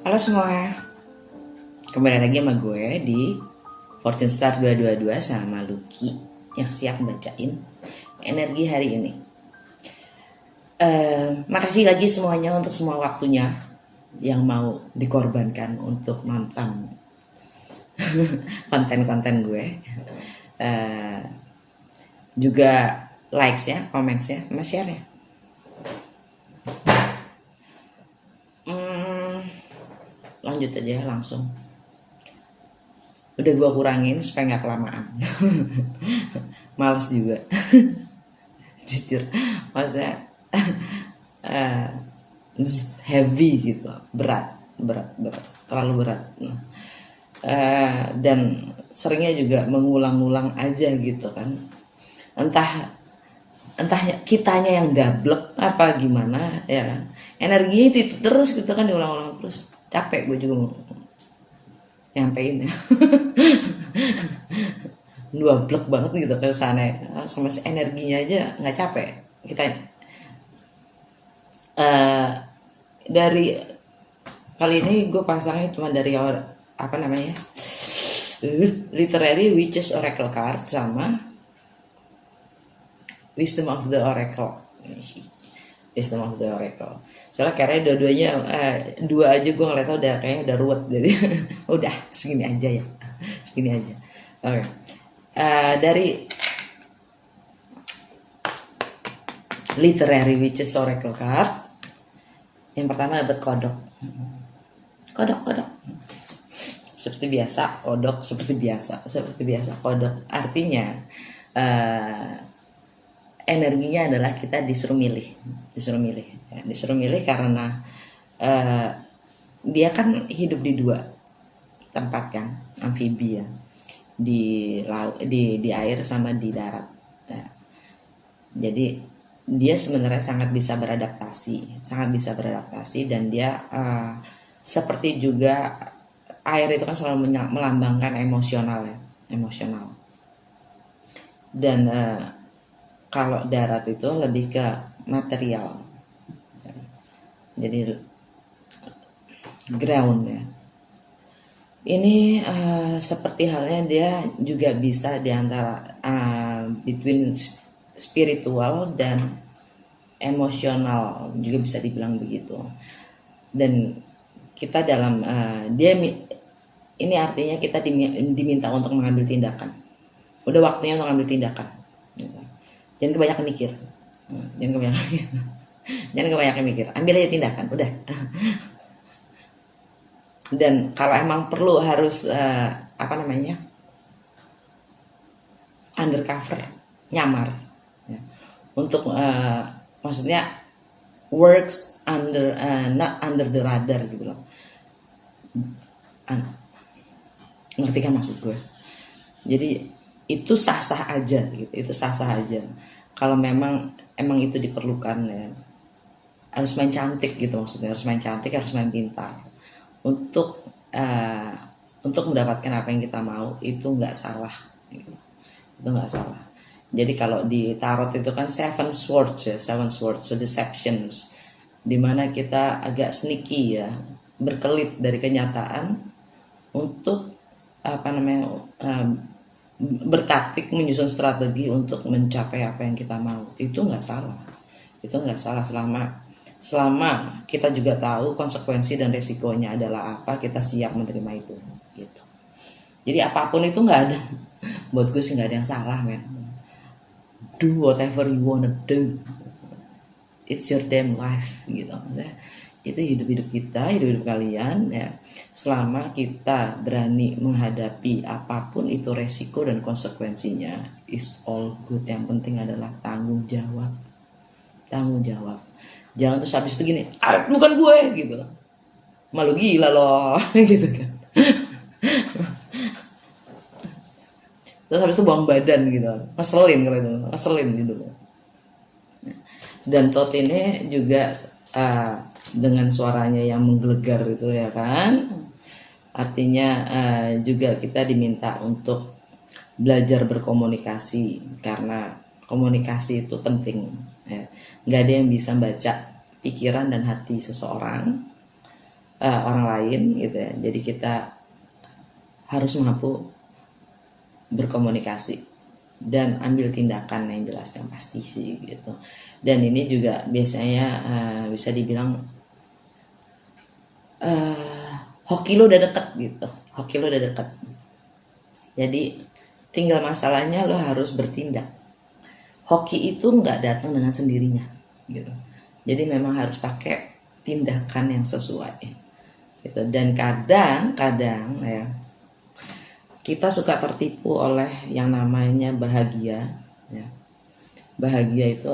Halo semua, kembali lagi sama gue di Fortune Star 222 sama Lucky yang siap bacain energi hari ini. Makasih lagi semuanya untuk semua waktunya yang mau dikorbankan untuk nonton konten-konten gue. Juga likes ya, comments ya, sama share ya. Lanjut aja langsung. Udah gue kurangin supaya nggak kelamaan. Males juga. Jujur, maksudnya heavy gitu, berat, terlalu berat. Dan seringnya juga mengulang-ulang aja gitu kan. Entah kitanya yang dablek apa gimana ya kan. Energinya itu terus gitu kan, diulang-ulang terus. Capek gue juga mau nyampein ya. Dua blok banget gitu ke sana, sama energinya aja nggak capek kita. Dari kali ini gue pasangnya cuma dari apa namanya, literary witches oracle card sama wisdom of the oracle. Soalnya kayaknya dua-duanya dua aja gue ngeliatnya udah kayaknya udah ruwet, jadi udah segini aja ya, segini aja. Oke. Dari literary witches oracle card yang pertama dapat kodok. Seperti biasa kodok artinya energinya adalah kita disuruh milih karena dia kan hidup di dua tempat kan, amfibi ya, di laut, di air sama di darat. Jadi dia sebenarnya sangat bisa beradaptasi dan dia seperti juga air itu kan selalu melambangkan emosional. Dan kalau darat itu lebih ke material, jadi ground ya. Ini seperti halnya dia juga bisa diantara between spiritual dan emosional, juga bisa dibilang begitu. Dan kita dalam ini artinya kita diminta untuk mengambil tindakan. Udah waktunya untuk mengambil tindakan. Jangan kebanyakan mikir. Ambil aja tindakan, udah. Dan kalau emang perlu harus undercover, nyamar ya. Untuk maksudnya works under not under the radar gitu loh. Ngerti kan maksud gue? Jadi itu sah-sah aja gitu, kalau memang itu diperlukan ya. Harus main cantik gitu, maksudnya harus main pintar untuk mendapatkan apa yang kita mau. Itu nggak salah gitu. Jadi kalau di tarot itu kan seven swords, so deceptions, dimana kita agak sneaky ya, berkelit dari kenyataan untuk bertaktik, menyusun strategi untuk mencapai apa yang kita mau. Itu nggak salah selama kita juga tahu konsekuensi dan resikonya adalah apa, kita siap menerima itu gitu. Jadi apapun itu nggak ada, buat gue sih nggak ada yang salah, men. Do whatever you wanna do, it's your damn life gitu. Maksudnya itu hidup kita, hidup kalian ya. Selama kita berani menghadapi apapun itu resiko dan konsekuensinya, is all good. Yang penting adalah tanggung jawab. Jangan terus habis itu gini, bukan gue gitu, malu gila loh gitu kan. Terus habis itu buang badan gitu, ngeselin gitu. Dan tot ini juga dengan suaranya yang menggelegar itu ya kan, artinya juga kita diminta untuk belajar berkomunikasi, karena komunikasi itu penting ya. Nggak ada yang bisa baca pikiran dan hati seseorang orang lain gitu ya. Jadi kita harus mampu berkomunikasi dan ambil tindakan yang jelas, yang pasti sih gitu. Dan ini juga biasanya bisa dibilang hoki lo udah deket gitu, hoki lo udah deket. Jadi tinggal masalahnya lo harus bertindak. Hoki itu nggak datang dengan sendirinya gitu. Jadi memang harus pakai tindakan yang sesuai gitu. Dan kadang ya kita suka tertipu oleh yang namanya bahagia ya. Bahagia itu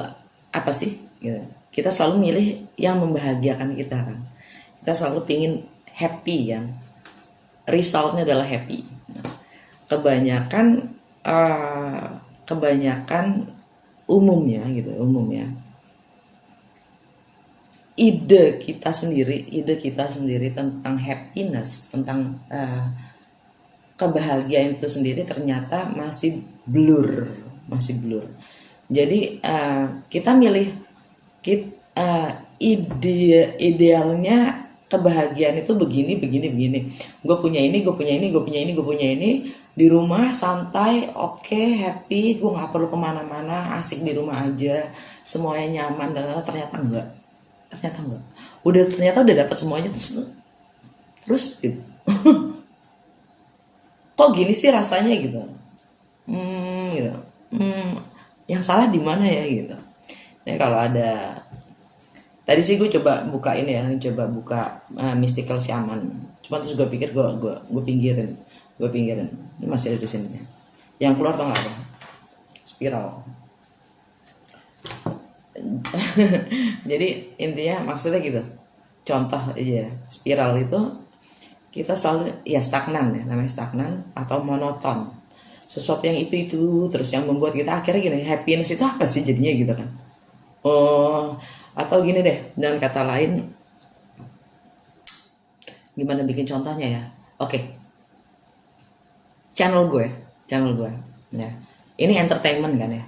apa sih gitu. Kita selalu milih yang membahagiakan kita kan. Kita selalu pingin happy kan, resultnya adalah happy. Kebanyakan umumnya ide kita sendiri tentang happiness, tentang kebahagiaan itu sendiri ternyata masih blur. Jadi kita milih idealnya kebahagiaan itu begini. Gue punya ini di rumah santai, oke, happy, gue nggak perlu kemana-mana, asik di rumah aja, semuanya nyaman. Dan ternyata enggak. Ternyata udah dapat semuanya terus gitu. Kok gini sih rasanya gitu. Yang salah di mana ya gitu. Ya kalau ada, tadi sih gue coba buka ini ya, Mystical Shaman. Cuma terus gue pikir gue pinggirin. Ini masih ada di sini. Yang keluar tau nggak apa? Spiral. Jadi intinya maksudnya gitu. Contoh aja, spiral itu kita selalu ya stagnan ya, namanya stagnan atau monoton. Sesuatu yang itu terus yang membuat kita akhirnya gini, happiness itu apa sih jadinya gitu kan. Atau gini deh, dengan kata lain, gimana bikin contohnya ya? Oke. Channel gue ya. Ini entertainment kan ya,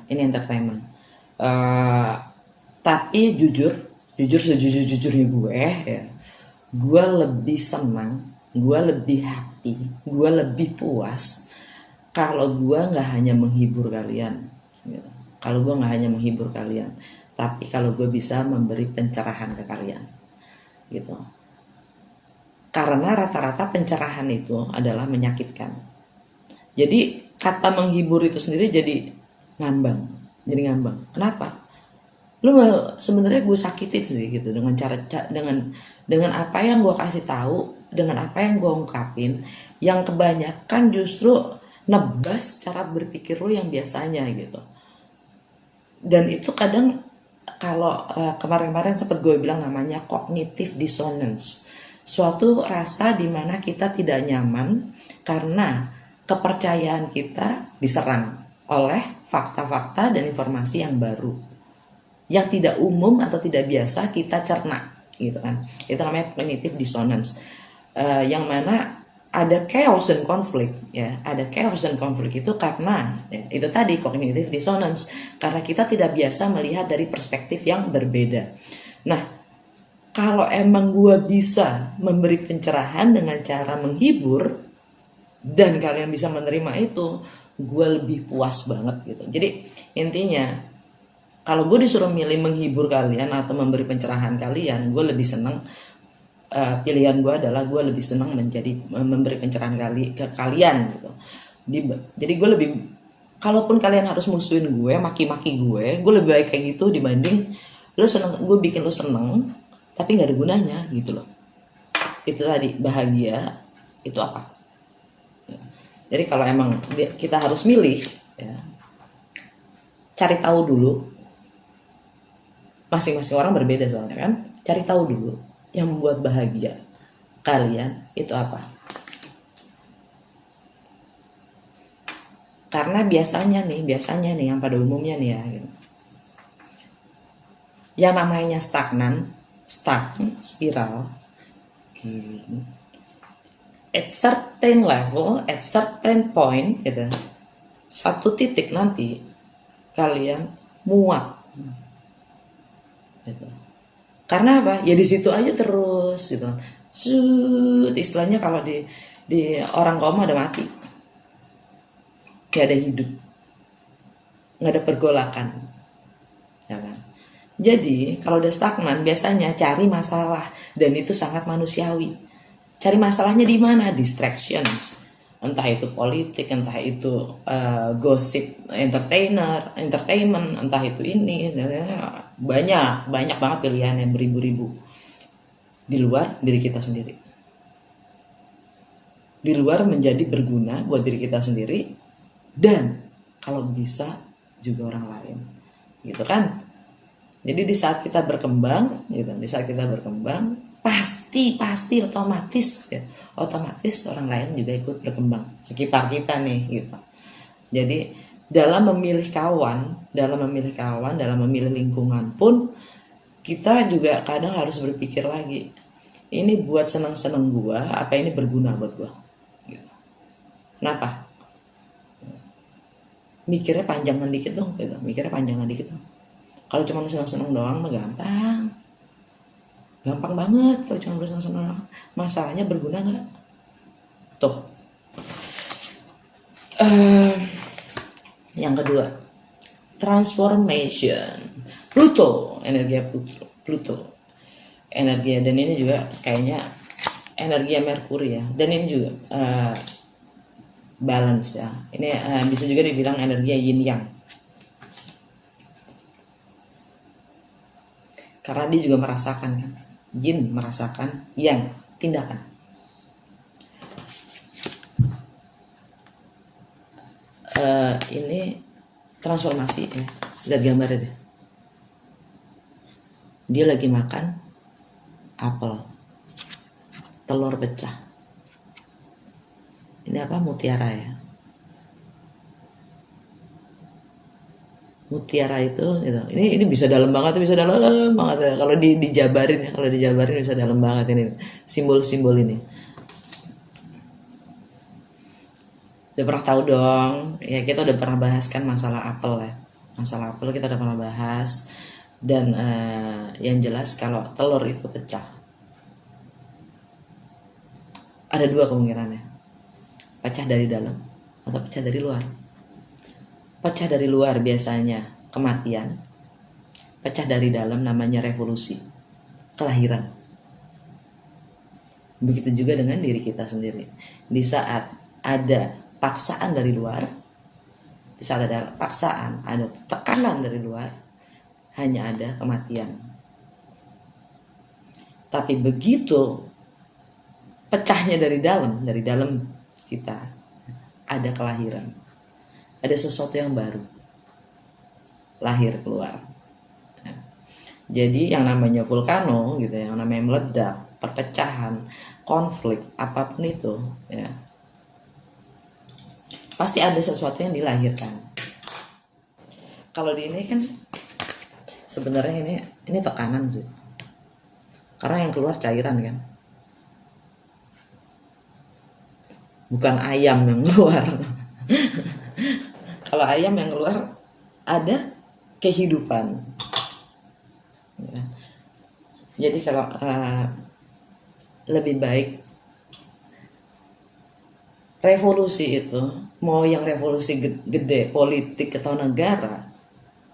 tapi jujur sejujurnya gue ya, gue lebih senang, gue lebih happy, gue lebih puas kalau gue nggak hanya menghibur kalian gitu. Tapi kalau gue bisa memberi pencerahan ke kalian gitu. Karena rata-rata pencerahan itu adalah menyakitkan. Jadi kata menghibur itu sendiri jadi ngambang. Kenapa? Lu sebenarnya gue sakitin sih gitu dengan apa yang gue kasih tahu, dengan apa yang gue ungkapin, yang kebanyakan justru nebas cara berpikir lu yang biasanya gitu. Dan itu kadang kalau kemarin sempat gue bilang namanya cognitive dissonance, suatu rasa di mana kita tidak nyaman karena kepercayaan kita diserang oleh fakta-fakta dan informasi yang baru, yang tidak umum atau tidak biasa kita cerna gitu kan. Itu namanya cognitive dissonance, yang mana ada chaos dan konflik ya. Ada chaos dan konflik itu karena ya, itu tadi cognitive dissonance, karena kita tidak biasa melihat dari perspektif yang berbeda. Nah, kalau emang gue bisa memberi pencerahan dengan cara menghibur dan kalian bisa menerima itu, gue lebih puas banget gitu. Jadi intinya kalau gue disuruh milih menghibur kalian atau memberi pencerahan kalian, gue lebih senang, pilihan gue adalah gue lebih senang memberi pencerahan ke kalian gitu. Jadi gue lebih, kalaupun kalian harus musuhin gue, maki-maki gue lebih baik kayak gitu dibanding lo seneng, gue bikin lo seneng tapi nggak ada gunanya gitu loh. Itu tadi bahagia itu apa? Jadi kalau emang kita harus milih ya, cari tahu dulu. Masing-masing orang berbeda soalnya kan. Cari tahu dulu yang membuat bahagia kalian itu apa. Karena biasanya nih yang pada umumnya nih ya gitu, yang namanya spiral, at certain level, at certain point gitu, satu titik nanti kalian muak gitu. Karena apa? Ya di situ aja terus gitu. Istilahnya kalau di orang koma ada mati, gak ada hidup, nggak ada pergolakan, ya kan? Jadi kalau udah stagnan biasanya cari masalah, dan itu sangat manusiawi. Cari masalahnya di mana? Distractions, entah itu politik, entah itu gosip, entertainment, entah itu ini, banyak banget pilihannya, beribu-ribu di luar diri kita sendiri. Di luar menjadi berguna buat diri kita sendiri, dan kalau bisa juga orang lain, gitu kan? Jadi di saat kita berkembang, gitu, pasti otomatis orang lain juga ikut berkembang, sekitar kita nih, gitu. Jadi dalam memilih kawan, dalam memilih lingkungan pun kita juga kadang harus berpikir lagi, ini buat senang-senang gua, apa ini berguna buat gua, gitu. Kenapa? Mikirnya panjangan dikit dong. Kalau cuma senang-senang doang mah gampang banget. Kalau cuma bersenang-senang doang, masalahnya berguna nggak? Tuh. Yang kedua, transformation. Pluto, energi Pluto, energi, dan ini juga kayaknya energi Merkuri ya. Dan ini juga balance ya. Ini bisa juga dibilang energi yin yang. Karena dia juga merasakan kan, yin merasakan, yang tindakan. Ini transformasi ya. Lihat gambarnya deh. Dia lagi makan apel, telur pecah. Ini apa? Mutiara ya. Mutiara itu gitu. Ini bisa dalam banget ya. Kalau dijabarin bisa dalam banget ini simbol-simbol ini. Udah pernah tahu dong ya, kita udah pernah bahas kan masalah apel ya. Masalah apel kita udah pernah bahas, dan yang jelas kalau telur itu pecah, ada dua kemungkinannya, pecah dari dalam atau pecah dari luar. Pecah dari luar biasanya kematian, pecah dari dalam namanya revolusi, kelahiran. Begitu juga dengan diri kita sendiri. Di saat ada paksaan dari luar, di saat ada paksaan, ada tekanan dari luar, hanya ada kematian. Tapi begitu pecahnya dari dalam kita, ada kelahiran. Ada sesuatu yang baru lahir keluar. Jadi yang namanya vulkano gitu, yang namanya meledak, perpecahan, konflik, apapun itu ya, pasti ada sesuatu yang dilahirkan. Kalau di ini kan sebenarnya ini tekanan sih, karena yang keluar cairan kan, bukan ayam yang keluar. Kalau ayam yang keluar ada kehidupan. Ya. Jadi kalau lebih baik revolusi itu, mau yang revolusi gede politik atau negara,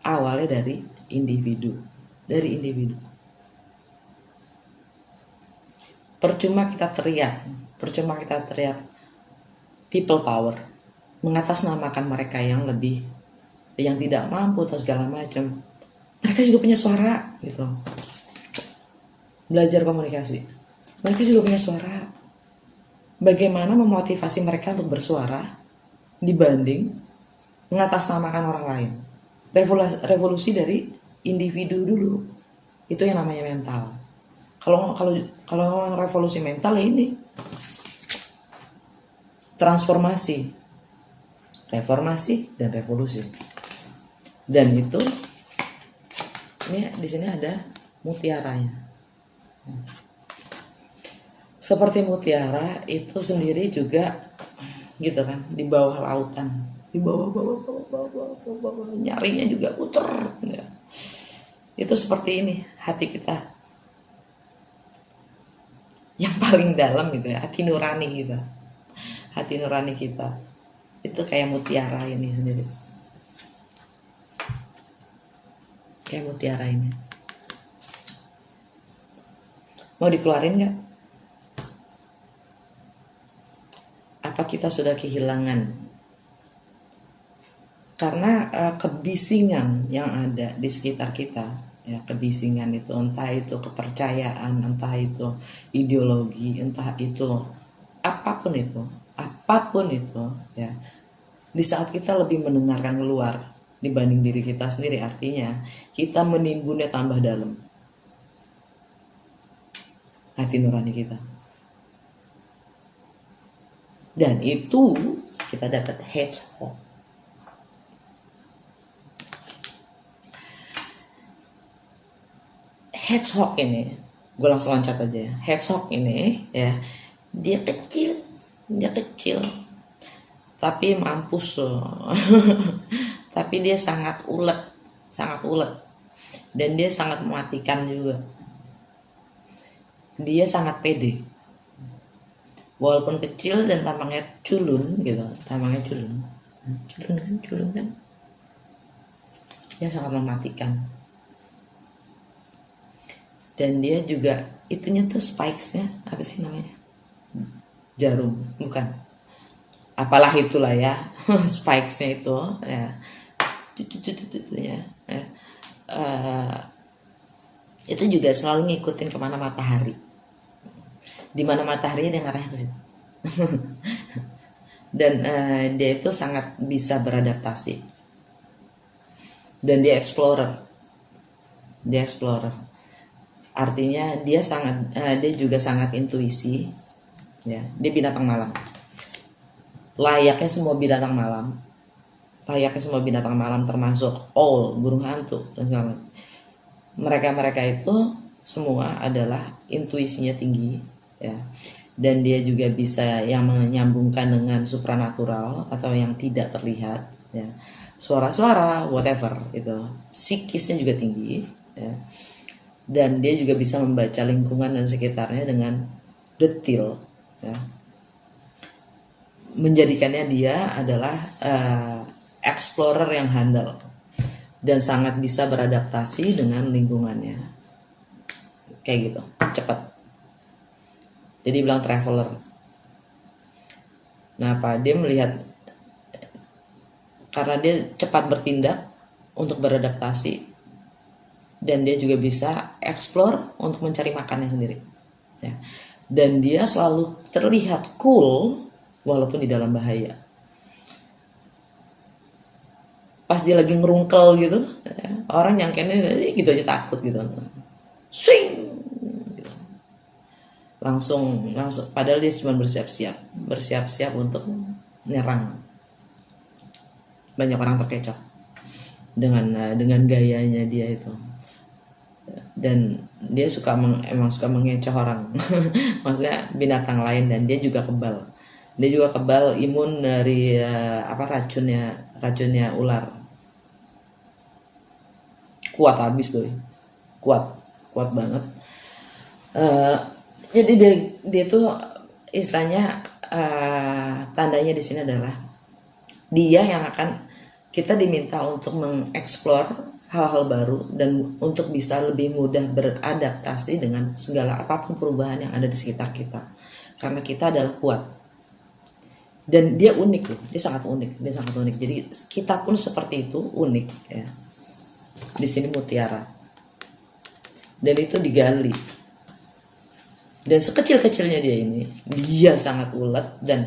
awalnya dari individu. Percuma kita teriak people power, mengatasnamakan mereka yang tidak mampu atau segala macam. Mereka juga punya suara gitu. Belajar komunikasi, mereka juga punya suara. Bagaimana memotivasi mereka untuk bersuara dibanding mengatasnamakan orang lain. Revolusi dari individu dulu, itu yang namanya mental. Kalau revolusi mental ini transformasi, reformasi dan revolusi. Dan itu ini di sini ada mutiaranya. Seperti mutiara itu sendiri juga gitu kan, di bawah lautan, di bawah, nyarinya juga puter ya. Itu seperti ini hati kita. yang paling dalam gitu ya, hati nurani kita. Hati nurani kita itu kayak mutiara ini sendiri. Kayak mutiara ini. Mau dikeluarin nggak? Apa kita sudah kehilangan? Karena kebisingan yang ada di sekitar kita, ya, kebisingan itu entah itu kepercayaan, entah itu ideologi, entah itu apapun itu, ya. Di saat kita lebih mendengarkan keluar dibanding diri kita sendiri, artinya kita menimbunnya tambah dalam hati nurani kita, dan itu kita dapat hedgehog. Hedgehog ini, gue langsung loncat aja ya. Hedgehog ini ya, dia kecil, tapi mampus loh. Tapi dia sangat ulet, dan dia sangat mematikan juga. Dia sangat pede, walaupun kecil dan tampangnya culun gitu, culun kan, dia sangat mematikan. Dan dia juga itunya tuh spikesnya apa sih namanya, jarum bukan, apalah itulah ya. Spikesnya itu ya, itu juga selalu ngikutin kemana matahari, di mana mataharinya dia ngarahnya ke situ. Dan dia itu sangat bisa beradaptasi, dan dia explorer. Artinya dia juga sangat intuisi, ya. Dia binatang malam, layaknya semua binatang malam, termasuk owl, burung hantu dan segala macam. Mereka itu semua adalah intuisinya tinggi, ya. Dan dia juga bisa yang menyambungkan dengan supranatural atau yang tidak terlihat, ya. Suara-suara whatever itu, psikisnya juga tinggi, ya. Dan dia juga bisa membaca lingkungan dan sekitarnya dengan detail, ya. Menjadikannya dia adalah explorer yang handal dan sangat bisa beradaptasi dengan lingkungannya, kayak gitu, cepat. Jadi bilang traveler. Nah, dia melihat, karena dia cepat bertindak untuk beradaptasi, dan dia juga bisa explore untuk mencari makannya sendiri, ya. Dan dia selalu terlihat cool walaupun di dalam bahaya. Pas dia lagi ngerungkel gitu, ya, orang nyangkanya gitu aja takut gitu, swing gitu. langsung padahal dia cuma bersiap-siap untuk menyerang. Banyak orang terkecoh dengan gayanya dia itu. Dan dia emang suka mengecoh orang. Maksudnya binatang lain, dan dia juga kebal imun dari racunnya ular. Kuat habis tuh, kuat banget. Jadi dia tuh istilahnya, tandanya di sini adalah dia yang akan kita diminta untuk mengeksplor hal-hal baru dan untuk bisa lebih mudah beradaptasi dengan segala apapun perubahan yang ada di sekitar kita, karena kita adalah kuat. Dan dia unik loh, dia sangat unik. Jadi kita pun seperti itu, unik, ya. Di sini mutiara, dan itu digali. Dan sekecil-kecilnya dia sangat ulet, dan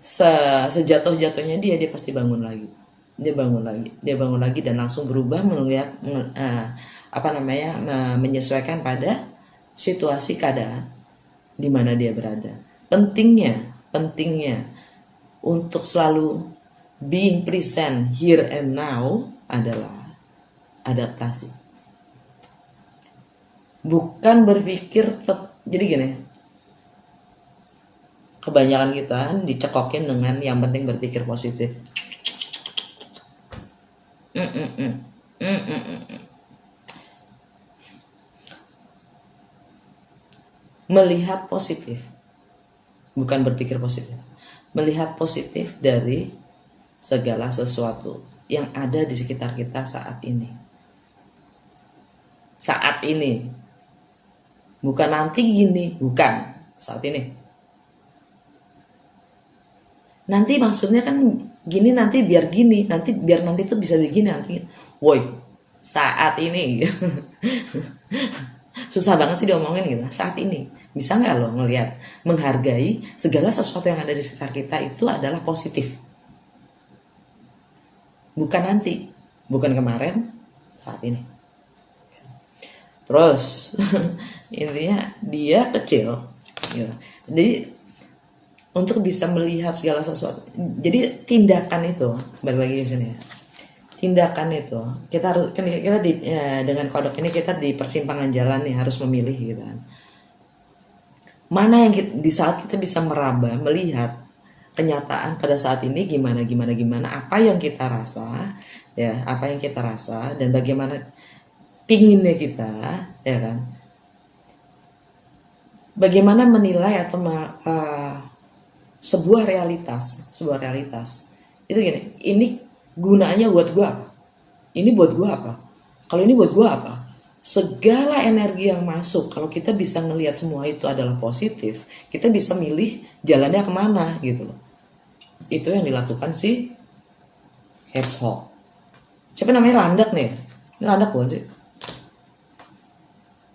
sejatuh-jatuhnya dia pasti bangun lagi. Dia bangun lagi dan langsung berubah menyesuaikan pada situasi keadaan di mana dia berada. Pentingnya untuk selalu being present here and now adalah adaptasi. Bukan berpikir jadi gini. Kebanyakan kita dicekokin dengan yang penting berpikir positif. melihat positif, bukan berpikir positif, melihat positif dari segala sesuatu yang ada di sekitar kita saat ini. Saat ini, bukan nanti gini, bukan, saat ini. Nanti maksudnya kan gini, nanti biar gini, nanti biar nanti tuh bisa begini nanti. Woi, saat ini. Susah banget sih diomongin gitu. Saat ini, bisa nggak lo ngelihat, menghargai segala sesuatu yang ada di sekitar kita itu adalah positif. Bukan nanti, bukan kemarin, saat ini. Terus intinya dia kecil, ya. Jadi untuk bisa melihat segala sesuatu, jadi tindakan itu balik lagi di sini. Tindakan itu kita harus kita dengan kodok ini kita di persimpangan jalan nih, harus memilih gitu kan. Mana yang di saat kita bisa meraba, melihat kenyataan pada saat ini gimana apa yang kita rasa, ya apa yang kita rasa dan bagaimana pinginnya kita, ya kan? Bagaimana menilai atau sebuah realitas itu gini, ini gunanya buat gua apa? Ini buat gua apa? Kalau ini buat gua apa? Segala energi yang masuk, kalau kita bisa ngelihat semua itu adalah positif, kita bisa milih jalannya kemana gitu loh. Itu yang dilakukan si Hedgehog. Siapa namanya, Landak nih? Ini Landak bukan sih?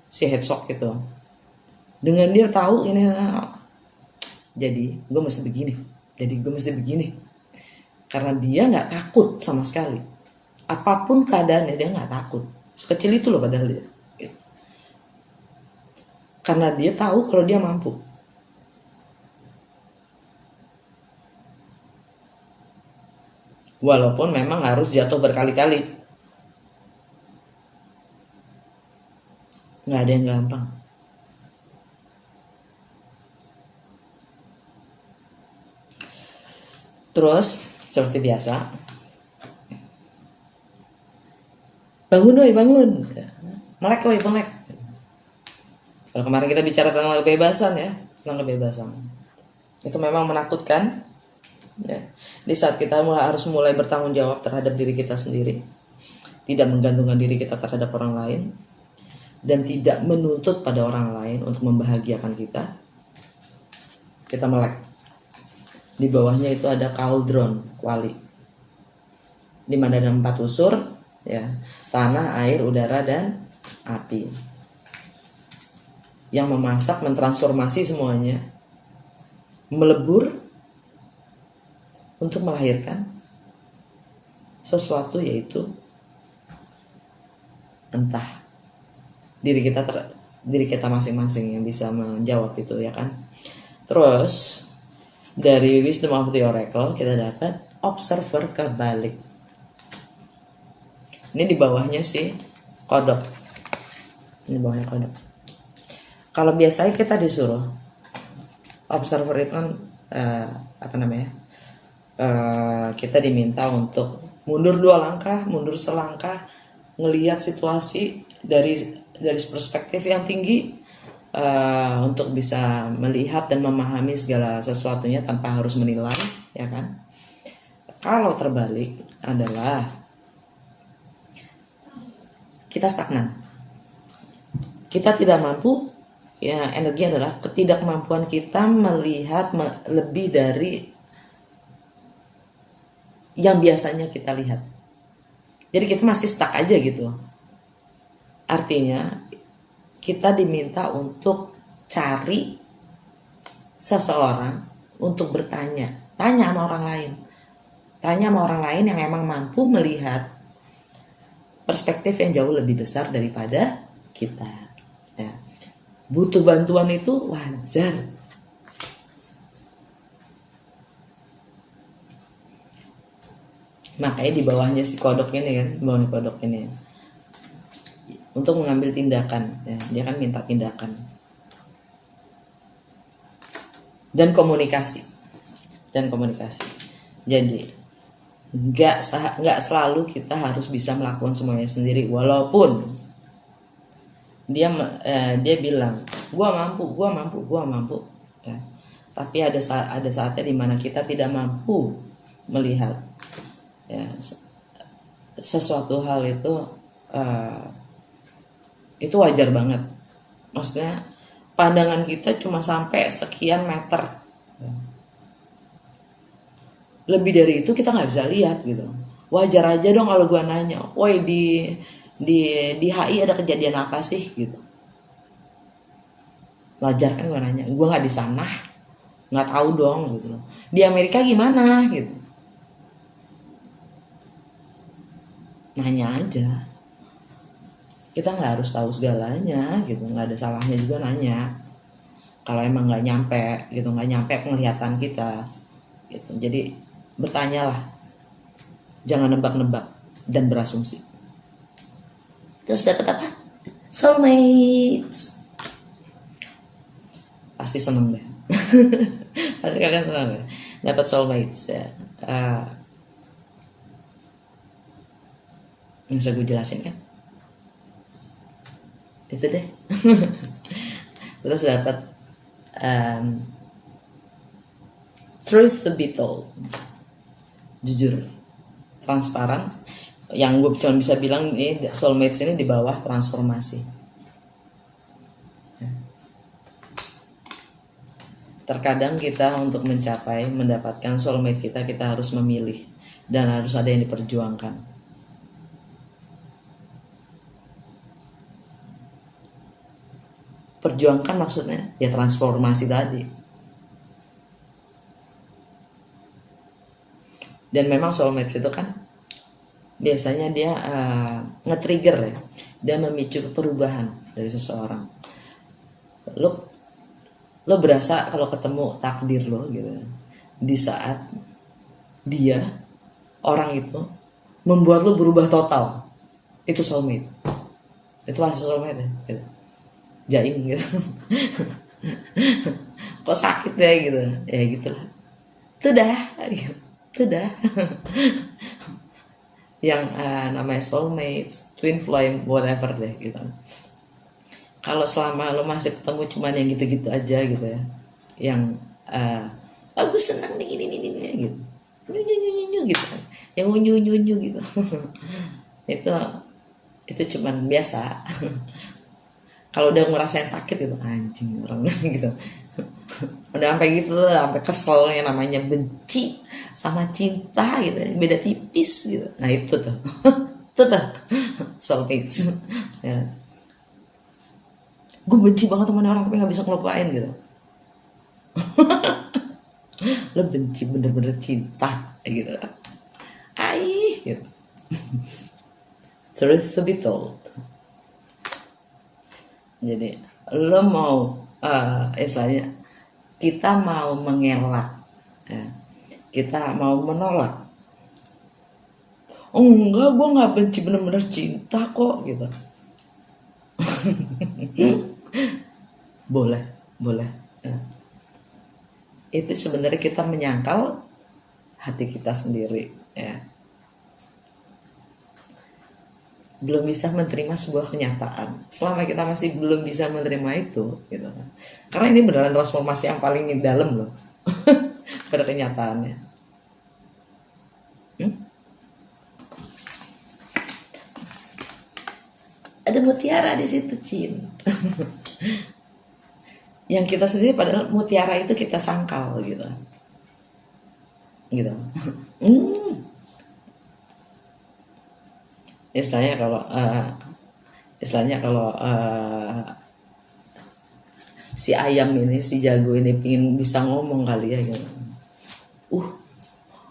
Si Hedgehog itu, dengan dia tahu ini, jadi gue mesti begini, karena dia nggak takut sama sekali, apapun keadaannya dia nggak takut, sekecil itu loh padahal dia, karena dia tahu kalau dia mampu. Walaupun memang harus jatuh berkali-kali. Nggak ada yang gampang. Terus seperti biasa, bangun. Melek. Kalau kemarin kita bicara tentang kebebasan ya, tentang kebebasan. Itu memang menakutkan. Ya. Di saat kita harus mulai bertanggung jawab terhadap diri kita sendiri, tidak menggantungkan diri kita terhadap orang lain, dan tidak menuntut pada orang lain untuk membahagiakan kita, kita melek. Di bawahnya itu ada kaldron, kuali, di mana ada 4 unsur, ya, tanah, air, udara, dan api, yang memasak, mentransformasi semuanya, melebur untuk melahirkan sesuatu, yaitu entah diri kita masing-masing yang bisa menjawab itu, ya kan. Terus dari Wisdom of the Oracle kita dapat observer kebalik. Ini di bawahnya si kodok. Ini bawahnya kodok. Kalau biasanya kita disuruh observer itu kan kita diminta untuk mundur 2 langkah, mundur selangkah, ngelihat situasi dari perspektif yang tinggi, untuk bisa melihat dan memahami segala sesuatunya tanpa harus menilai, ya kan. Kalau terbalik adalah kita stagnan, kita tidak mampu, ya. Energi adalah ketidakmampuan kita melihat lebih dari yang biasanya kita lihat. Jadi kita masih stuck aja gitu. Artinya kita diminta untuk cari seseorang, untuk bertanya, tanya sama orang lain yang memang mampu melihat perspektif yang jauh lebih besar daripada kita, ya. Butuh bantuan itu wajar. Makanya di bawahnya si kodok ini kan, bawahnya kodok ini untuk mengambil tindakan, ya. Dia kan minta tindakan dan komunikasi. Jadi nggak selalu kita harus bisa melakukan semuanya sendiri, walaupun dia bilang gua mampu ya. Tapi ada saatnya dimana kita tidak mampu melihat ya sesuatu hal itu wajar banget. Maksudnya pandangan kita cuma sampai sekian meter, lebih dari itu kita nggak bisa lihat gitu. Wajar aja dong kalau gua nanya, woi di HI ada kejadian apa sih gitu. Wajar kan gua nanya, gua nggak di sana, nggak tahu dong gitu. Di Amerika gimana gitu, nanya aja. Kita nggak harus tahu segalanya gitu, nggak ada salahnya juga nanya kalau emang nggak nyampe penglihatan kita gitu. Jadi bertanyalah, jangan nebak-nebak dan berasumsi. Terus dapat apa? Soulmates. Pasti seneng deh. Pasti kalian seneng deh dapat soulmates ya. Bisa gue jelasin kan? Itu deh. Terus dapat truth to be told, jujur, transparan. Yang gue cuma bisa bilang ini soulmates ini di bawah transformasi. Terkadang kita untuk mendapatkan soulmate kita harus memilih dan harus ada yang diperjuangkan. Perjuangkan maksudnya ya transformasi tadi. Dan memang soulmates itu kan biasanya dia nge-trigger ya, dia memicu perubahan dari seseorang. Lo berasa kalau ketemu takdir lo gitu, di saat dia orang itu membuat lo berubah total, itu soulmate. Itu pasti soulmate ya gitu. Jaim gitu. Kok sakit ya gitu ya, gitulah. Itu dah yang namanya soulmates, twin flame, whatever deh gitu. Kalau selama lo masih ketemu cuman yang gitu-gitu aja gitu ya, yang aku senang nih ini gitu, nyu gitu, yang unyu gitu. itu cuman biasa. Kalau udah ngerasain sakit itu anjing orang gitu. Udah sampai gitu, sampai kesel, yang namanya benci sama cinta gitu, beda tipis gitu. Nah itu tuh, itu tuh soulmates. Ya. Gue benci banget sama orang tapi nggak bisa ngelupain gitu. Lo benci bener-bener cinta gitu. Gitu. Truth to be told. Jadi lo mau istilahnya kita mau mengelak ya, kita mau menolak, enggak gue nggak benci, bener-bener cinta kok gitu. boleh ya. Itu sebenarnya kita menyangkal hati kita sendiri ya, belum bisa menerima sebuah kenyataan. Selama kita masih belum bisa menerima itu gitu kan, karena ini beneran transformasi yang paling dalam loh. Pada kenyataannya ada mutiara di situ, Cin. Yang kita sendiri padahal mutiara itu kita sangkal gitu. Istilahnya kalau si ayam ini, si jago ini pingin bisa ngomong kali ya gitu.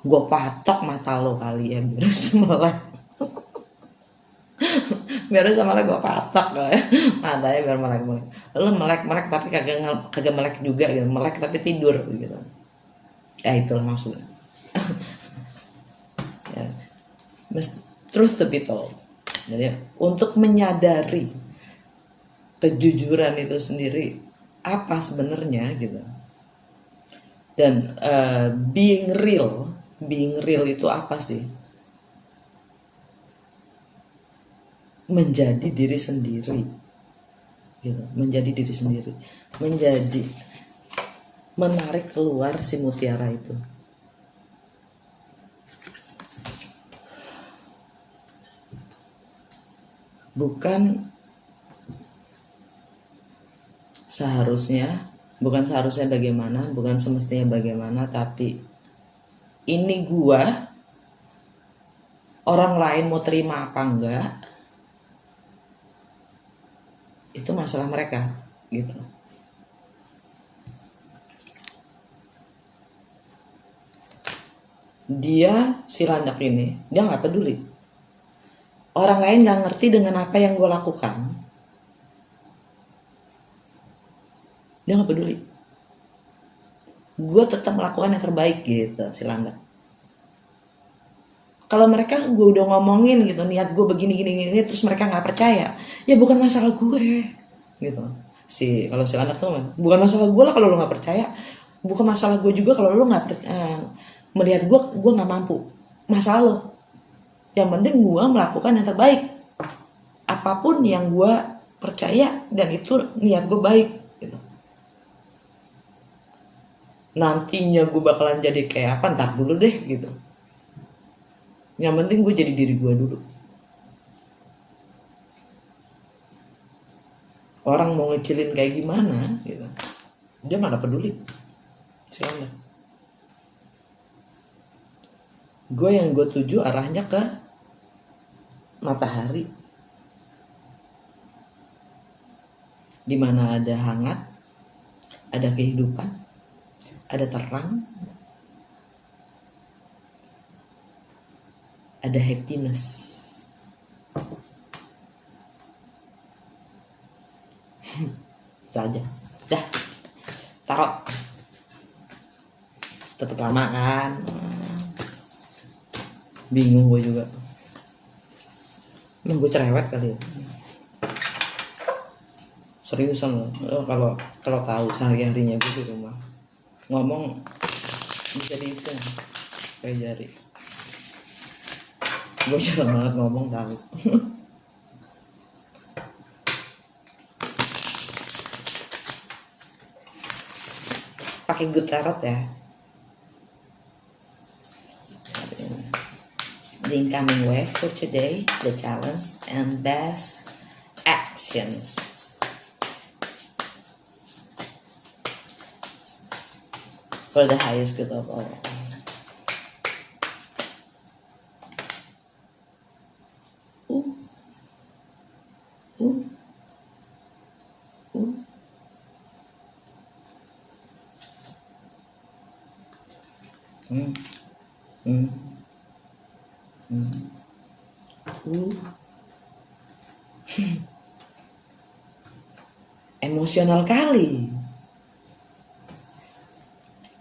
Gue patok mata lo kali ya biar melek. Biar sama gue patok ya. Matanya biar melek. Lo melek tapi kagak melek juga gitu. Melek tapi tidur gitu. Ya itulah maksudnya. Ya. Truth to be told. Jadi untuk menyadari kejujuran itu sendiri apa sebenarnya gitu. Dan being real itu apa sih? Menjadi diri sendiri. gitu, menjadi diri sendiri, menjadi menarik keluar si mutiara itu. Bukan seharusnya bagaimana, bukan semestinya bagaimana, tapi ini gua, orang lain mau terima apa enggak itu masalah mereka gitu. Dia si Landak ini, dia nggak peduli orang lain nggak ngerti dengan apa yang gue lakukan, dia nggak peduli, gue tetap melakukan yang terbaik gitu si Landak. Kalau mereka gue udah ngomongin gitu, niat gue begini gini terus mereka nggak percaya, ya bukan masalah gue gitu. Kalau si Landak tuh bukan masalah gue lah kalau lo nggak percaya, bukan masalah gue juga kalau lo nggak melihat gue nggak mampu, masalah lo. Yang penting gue melakukan yang terbaik, apapun yang gue percaya dan itu niat gue baik gitu. Nantinya gue bakalan jadi kayak apa ntar dulu deh gitu. Yang penting gue jadi diri gue dulu. Orang mau ngecilin kayak gimana gitu, dia mana peduli. Silakan. Gue yang gue tuju arahnya ke matahari, di mana ada hangat, ada kehidupan, ada terang, ada happiness. Itu aja. Dah, taruh. Tetep lama kan? Bingung gue juga. Gue cerewet kali ya. Seriusan lo kalau tahu sehari-harinya gue di rumah ngomong bisa dihitung kayak jari. Gue jarang banget ngomong tahu. Pakai good tarot ya. The incoming wave for today, the challenge and best actions. For the highest good of all. Emosional kali.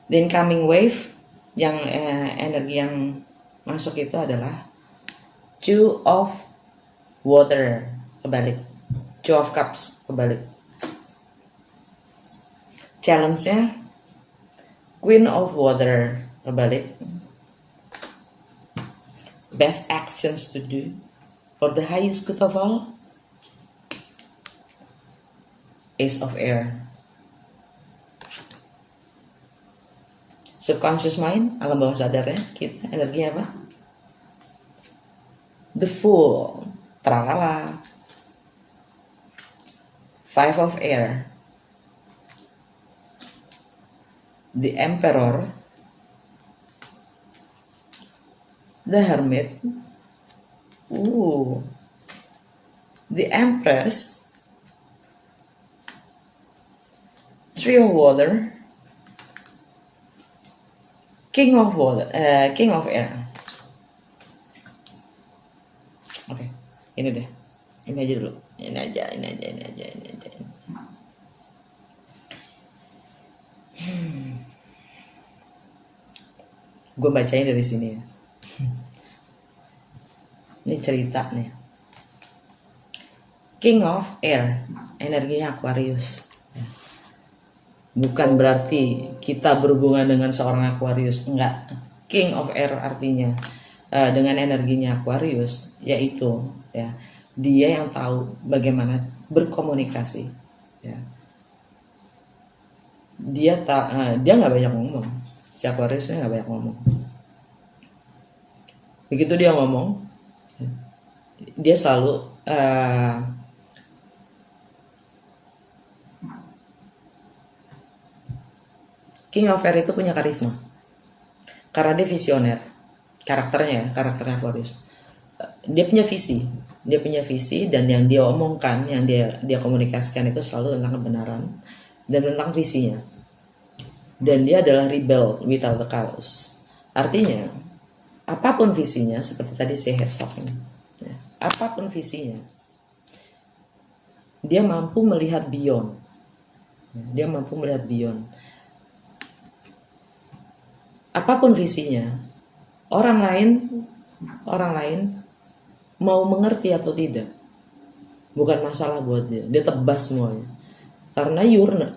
The incoming wave yang energi yang masuk itu adalah Two of Water kebalik, Two of Cups kebalik. Challenge-nya Queen of Water kebalik. Best actions to do for the highest good of all, Ace of Air. Subconscious mind, alam bawah sadarnya kita energinya apa? The Fool, tralala. Five of Air, The Emperor, The Hermit, The Empress, Three of Water, King of Water, King of Air. Oke, ini deh, ini aja dulu, ini aja. Gue bacain dari sini ya. Ini cerita nih. King of Air, energinya Aquarius. Bukan berarti kita berhubungan dengan seorang Aquarius, enggak. King of Air artinya dengan energinya Aquarius, yaitu ya dia yang tahu bagaimana berkomunikasi, ya. Dia nggak banyak ngomong, si Aquariusnya nggak banyak ngomong. Begitu dia ngomong, dia selalu King of Air itu punya karisma karena dia visioner. Karakternya Aquarius, dia punya visi, dan yang dia omongkan, yang dia komunikasikan itu selalu tentang kebenaran dan tentang visinya. Dan dia adalah rebel without the cause. Artinya apapun visinya, seperti tadi saya heads up ini, ya, apapun visinya, dia mampu melihat beyond. Apapun visinya, orang lain mau mengerti atau tidak bukan masalah buat dia tebas semuanya. Karena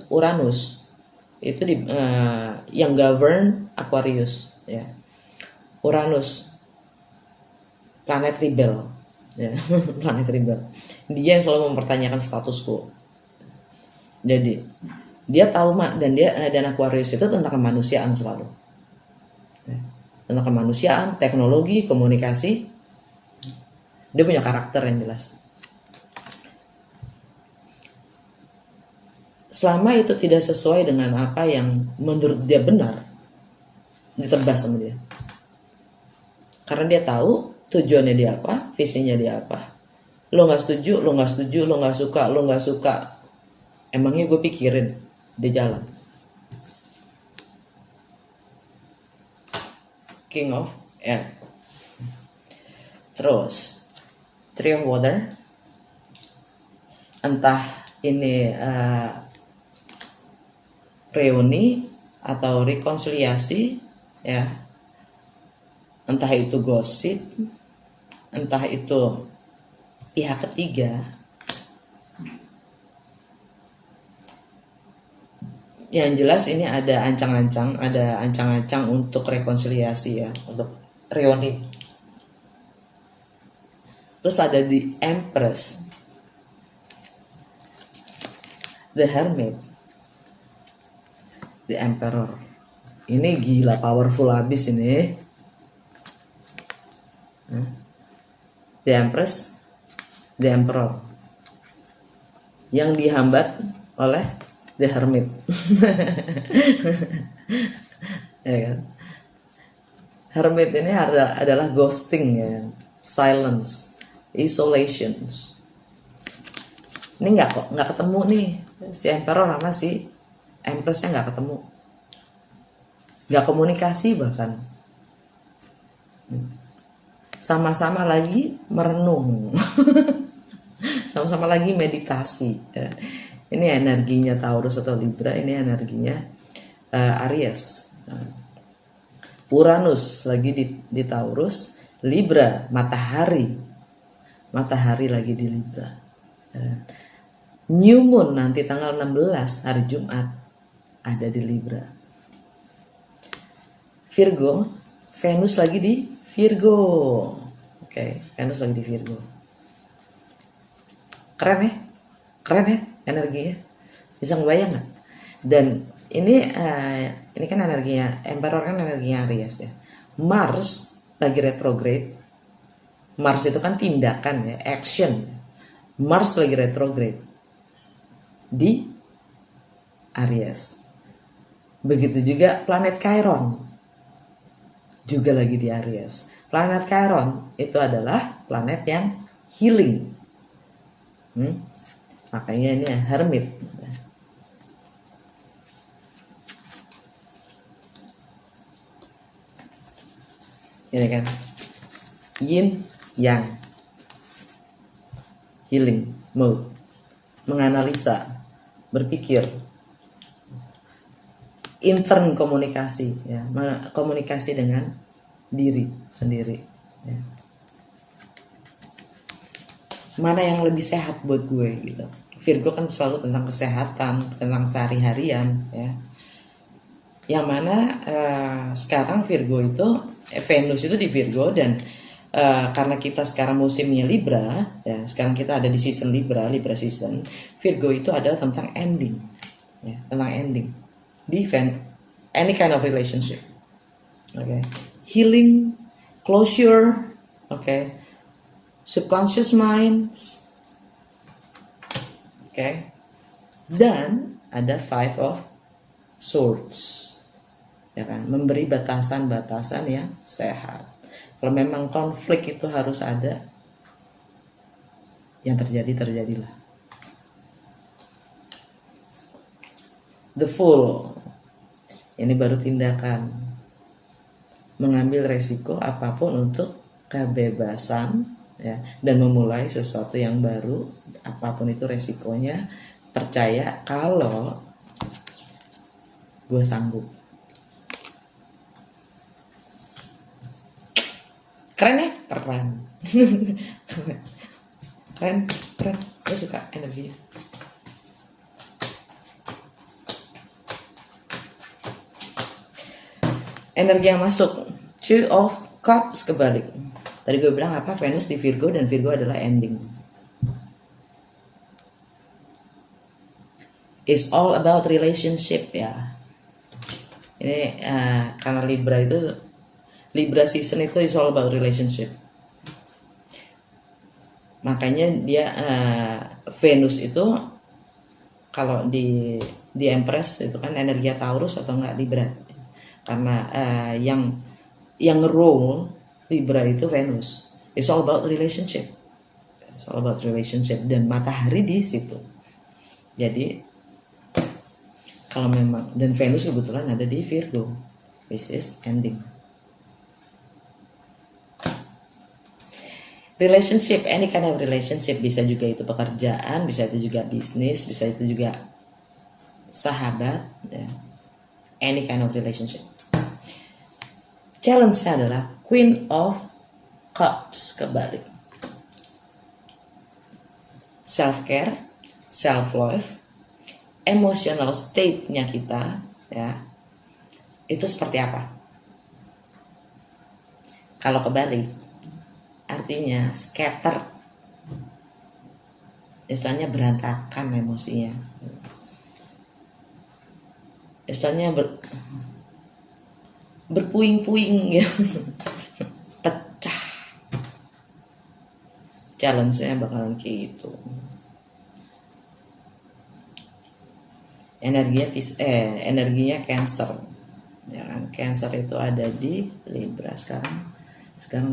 Uranus itu yang govern Aquarius, ya. Uranus planet rebel, ya. Planet rebel, dia yang selalu mempertanyakan status quo. Jadi dia tahu dan Aquarius itu tentang kemanusiaan selalu, ya. Tentang kemanusiaan, teknologi, komunikasi. Dia punya karakter yang jelas. Selama itu tidak sesuai dengan apa yang menurut dia benar, ditebas sama dia. Karena dia tahu tujuannya dia apa, visinya dia apa. Lo nggak setuju, lo nggak suka. Emangnya gue pikirin, dia jalan. King of Air. Terus Three of Water, entah ini reuni atau rekonsiliasi, ya, entah itu gosip, entah itu pihak ketiga. Yang jelas ini ada ancang-ancang untuk rekonsiliasi, ya, untuk reuni. Terus ada the Empress, the Hermit, the Emperor. Ini gila powerful abis ini. The Empress, the Emperor, yang dihambat oleh the Hermit. Ya kan? Hermit ini adalah ghosting, ya, silence, isolation. Ini nggak ketemu nih, si Emperor sama si Empressnya nggak ketemu, nggak komunikasi, bahkan sama-sama lagi merenung. Sama-sama lagi meditasi. Ini energinya Taurus atau Libra, ini energinya Aries. Uranus lagi di Taurus, Libra, matahari lagi di Libra. New Moon nanti tanggal 16 hari Jumat ada di Libra. Virgo, Venus lagi di Virgo. Oke, Venus lagi di Virgo. Keren ya energinya. Bisa ngebayang nggak? Dan ini kan energinya Emperor, kan energinya Aries, ya. Mars lagi retrograde. Mars itu kan tindakan, ya, action. Mars lagi retrograde di Aries. Begitu juga planet Chiron juga lagi di Aries. Planet Chiron itu adalah planet yang healing. Makanya ini Hermit. Ini kan Yin Yang, healing mode, menganalisa, berpikir, intern komunikasi, ya, komunikasi dengan diri sendiri, ya. Mana yang lebih sehat buat gue, gitu. Virgo kan selalu tentang kesehatan, tentang sehari-harian, ya. Yang mana sekarang Virgo itu Venus itu di Virgo, dan karena kita sekarang musimnya Libra, ya, sekarang kita ada di season Libra season. Virgo itu adalah tentang ending, ya, tentang ending, any kind of relationship, okay, healing, closure, okay, subconscious minds, okay, dan ada Five of Swords, ya kan, memberi batasan-batasan yang sehat. Kalau memang konflik itu harus ada, yang terjadilah. The Fool, ini baru tindakan, mengambil resiko apapun untuk kebebasan, ya, dan memulai sesuatu yang baru, apapun itu resikonya. Percaya kalau gue sanggup. Keren ya? Keren. keren. Gue suka energinya. Energi yang masuk, Two of Cups kebalik. Tadi gue bilang apa? Venus di Virgo, dan Virgo adalah ending. It's all about relationship, ya. Ini karena Libra season itu is all about relationship. Makanya dia Venus itu kalau di Empress itu kan energi Taurus atau enggak Libra. Karena yang role Libra itu Venus. It's all about relationship. It's all about relationship, dan matahari di situ. Jadi kalau memang, dan Venus kebetulan ada di Virgo, which is ending. Relationship, any kind of relationship, bisa juga itu pekerjaan, bisa itu juga bisnis, bisa itu juga sahabat, ya. Any kind of relationship. Challenge-nya adalah Queen of Cups kebalik. Self-care, self-love, emotional state-nya kita, ya, itu seperti apa? Kalau kebalik, artinya scatter, istilahnya berantakan emosinya, istilahnya berpuing-puing ya. Pecah. Challenge-nya bakalan kayak gitu. Energinya Cancer, ya kan? Cancer itu ada di Libra sekarang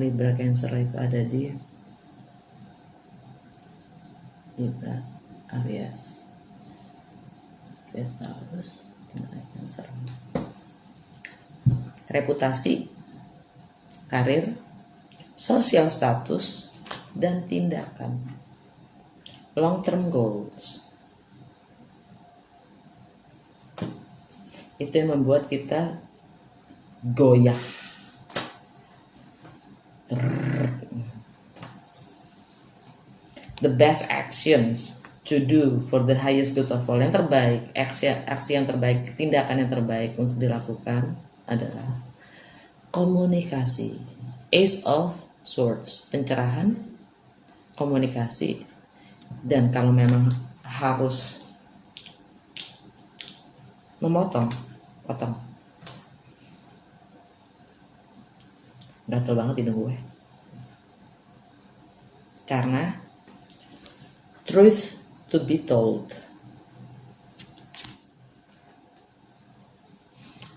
Libra Cancer itu ada di Libra, Aries, Taurus, Cancer. Reputasi, karir, sosial status, dan tindakan. Long term goals. Itu yang membuat kita goyah. The best actions to do for the highest good of all. Yang terbaik, aksi yang terbaik, tindakan yang terbaik untuk dilakukan adalah komunikasi. Ace of Swords, pencerahan, komunikasi, dan kalau memang harus potong. Gatel banget hidung gue. Karena truth to be told,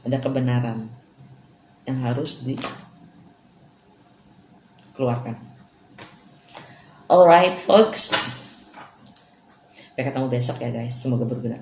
ada kebenaran yang harus dikeluarkan. Alright folks, sampai ketemu besok ya guys, semoga berguna.